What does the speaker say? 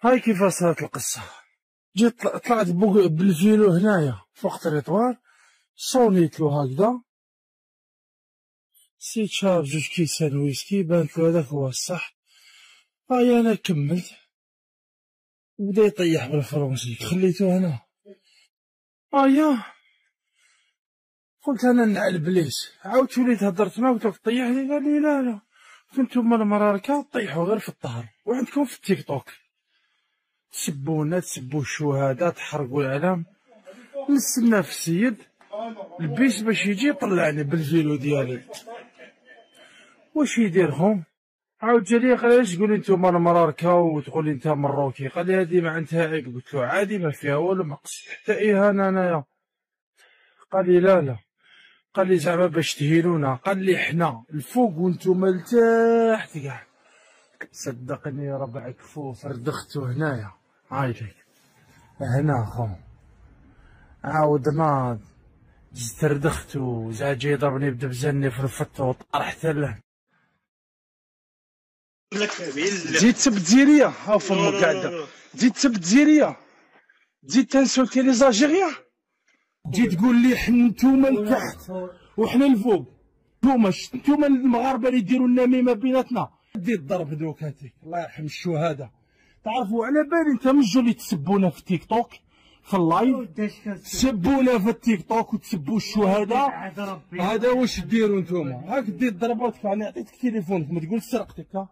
هاي كيف صارت القصة. جيت طلعت بالفيلو هنايا فوق التريطوار، صونيت له هكذا، نسيت شارب 2 كيسان ويسكي، بانت له هذاك هو الصح. هاي انا كملت، بدا يطيح بالفرنسي، خليته هنا. هيا قلت انا نعل بليس، عاودت وليت هدرت معاه، قلت له طيحني، قال لي لا كنتم المراركة طيحوا غير في الظهر، وعندكم في التيك توك تسبونا، تسبوا الشهداء، تحرقوا العلم. نستنى في السيد البيس باش يجي يطلعني بالفيلو ديالي، واش يديرهم؟ عاود جالي قال لي: علاش تقولي نتوما المراركة وتقولي انت مروكي؟ قال لي: هادي ما عندها عيب. قلت له: عادي، ما فيها والو، ما قصدي حتى اهانة انايا. قال لي: لا. قال لي: زعما باش تهينونا؟ قال لي: حنا الفوق وانتوما لتحت كاع. صدقني ربع كفوف ردختو هنايا، هايليك هنا خو. عاود ناض زدت ردختو، زاد جاي يضربني بدبزني في الفتو وطرحت له. تزيد تسب الجزيرية، ها فمك قاعدة، تزيد تسب الجزيرية، تزيد تنسوتي لي زاجيريان، تجي تقول لي نتوما لتحت وحنا الفوق. نتوما المغاربة اللي يديروا النميمة بيناتنا. دي الضرب دوك هاتيك، الله يرحم الشهداء. تعرفوا على بالي انت مجو اللي تسبونا في التيك توك في اللايف، تسبونا في التيك توك وتسبوا الشهداء. هذا واش ديروا نتوما؟ هاك دير الضربة وتدفعني، عطيتك تليفونك ما تقول سرقتك. ها